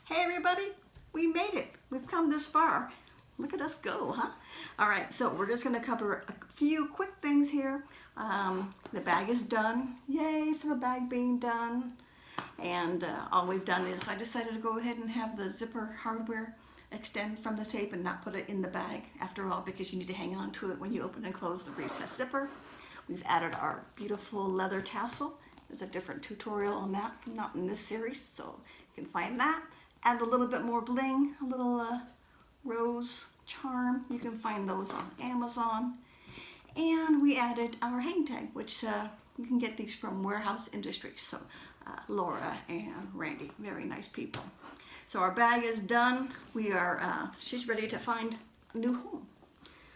Hey everybody, we made it. We've come this far. Look at us go, huh? All right, so we're just gonna cover a few quick things here. The bag is done. Yay for the bag being done. And all we've done is I decided to go ahead and have the zipper hardware extend from the tape and not put it in the bag after all, because you need to hang on to it when you open and close the recessed zipper. We've added our beautiful leather tassel. There's a different tutorial on that, not in this series, so you can find that. Add a little bit more bling, a little rose charm. You can find those on Amazon. And we added our hang tag, which you can get these from Warehouse Industries. So Laura and Randy, very nice people. So our bag is done. She's ready to find a new home.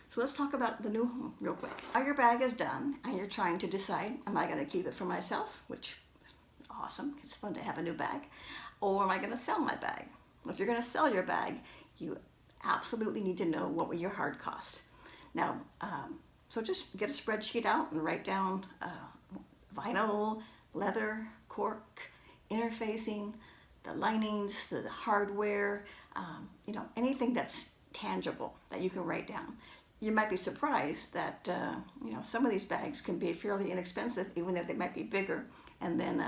So let's talk about the new home real quick. Now your bag is done and you're trying to decide, am I gonna keep it for myself, which is awesome, it's fun to have a new bag, or am I gonna sell my bag? If you're gonna sell your bag, you absolutely need to know what were your hard costs. Now, so just get a spreadsheet out and write down vinyl, leather, cork, interfacing, the linings, the hardware, anything that's tangible that you can write down. You might be surprised that some of these bags can be fairly inexpensive, even though they might be bigger, and then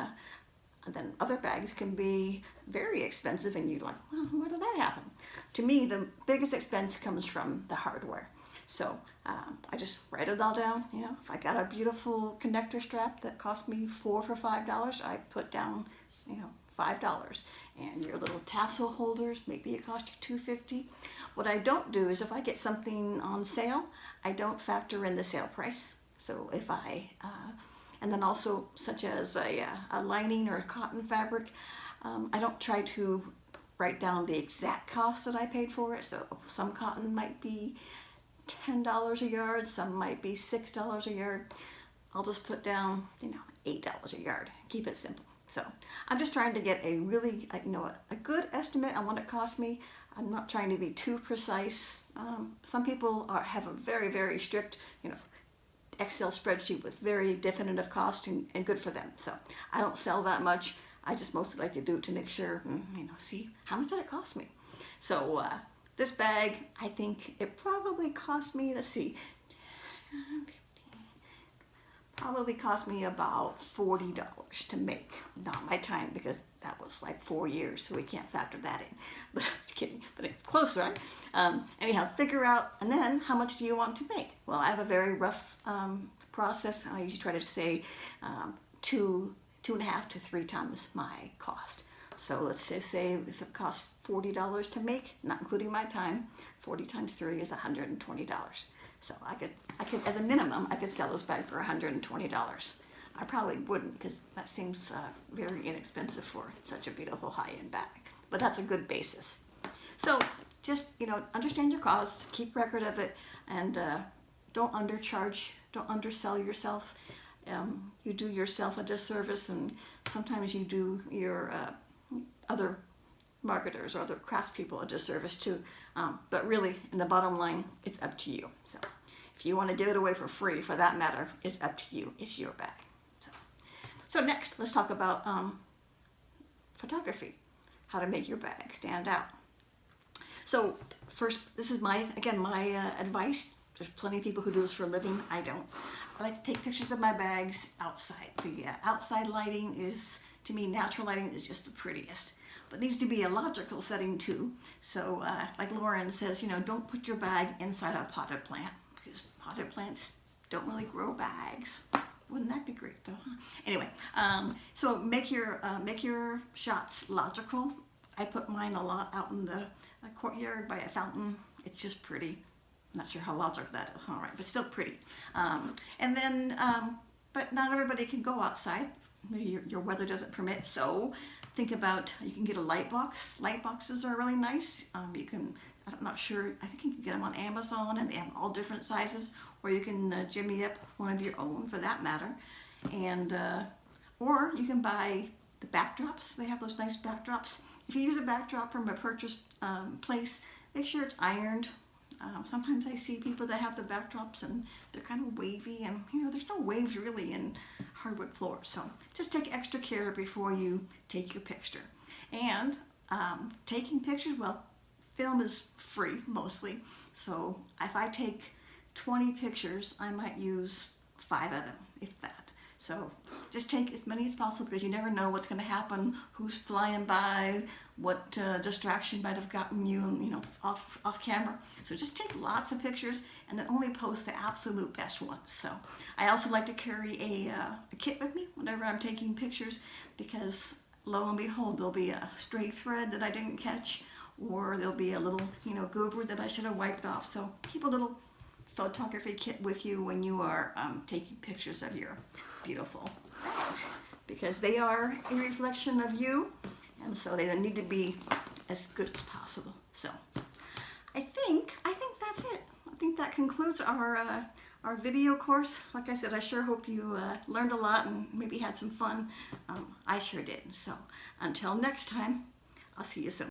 other bags can be very expensive, and you're like, well, where did that happen? To me, the biggest expense comes from the hardware. So I just write it all down. If I got a beautiful connector strap that cost me $4 for $5, I put down $5. And your little tassel holders, maybe it cost you $2.50. What I don't do is if I get something on sale, I don't factor in the sale price. So if and then also such as a lining or a cotton fabric, I don't try to write down the exact cost that I paid for it. So some cotton might be $10 a yard, some might be $6 a yard. I'll just put down, $8 a yard. Keep it simple. So I'm just trying to get a really, a good estimate on what it cost me. I'm not trying to be too precise. Some people have a very, very strict, Excel spreadsheet with very definitive cost, and good for them. So I don't sell that much. I just mostly like to do it to make sure, see how much did it cost me. So this bag, I think it probably cost me, let's see, probably cost me about $40 to make. Not my time, because that was like 4 years, so we can't factor that in. But I'm just kidding, but it's close, right? Anyhow, figure out, and then how much do you want to make? Well, I have a very rough process. I usually try to say 2.5 to 3 times my cost. So let's just say if it costs $40 to make, not including my time, 40 times 3 is $120. So I could, as a minimum, I could sell this bag for $120. I probably wouldn't, because that seems very inexpensive for such a beautiful high-end bag. But that's a good basis. So just, understand your costs, keep record of it, and don't undercharge, don't undersell yourself. You do yourself a disservice, and sometimes you do your other marketers or other craftspeople a disservice too. But really, in the bottom line, it's up to you. So if you want to give it away for free, for that matter, it's up to you. It's your bag. So next, let's talk about photography, how to make your bag stand out. So first, this is my advice. There's plenty of people who do this for a living. I don't. I like to take pictures of my bags outside. The outside lighting is, to me, natural lighting is just the prettiest. But it needs to be a logical setting too. So like Lauren says, don't put your bag inside a potted plant, because potted plants don't really grow bags. Wouldn't that be great though, huh? Anyway, so make your shots logical. I put mine a lot out in the courtyard by a fountain. It's just pretty. I'm not sure how logical that is, all right, but still pretty. And then, but not everybody can go outside. Maybe your weather doesn't permit, so think about, you can get a light box. Light boxes are really nice. I'm not sure, I think you can get them on Amazon, and they have all different sizes, or you can jimmy up one of your own for that matter. And, or you can buy the backdrops. They have those nice backdrops. If you use a backdrop from a purchase place, make sure it's ironed. Sometimes I see people that have the backdrops and they're kind of wavy, and there's no waves really in hardwood floors. So just take extra care before you take your picture. And Taking pictures, well, film is free mostly. So if I take 20 pictures, I might use 5 of them, if that. So just take as many as possible because you never know what's going to happen, who's flying by, what distraction might have gotten you, off camera. So just take lots of pictures and then only post the absolute best ones. So I also like to carry a kit with me whenever I'm taking pictures because lo and behold, there'll be a stray thread that I didn't catch, or there'll be a little, goober that I should have wiped off. So keep a little photography kit with you when you are taking pictures of your beautiful bags, because they are a reflection of you, and so they need to be as good as possible. So I think that's it. I think that concludes our video course. Like I said, I sure hope you learned a lot and maybe had some fun. I sure did. So until next time, I'll see you soon.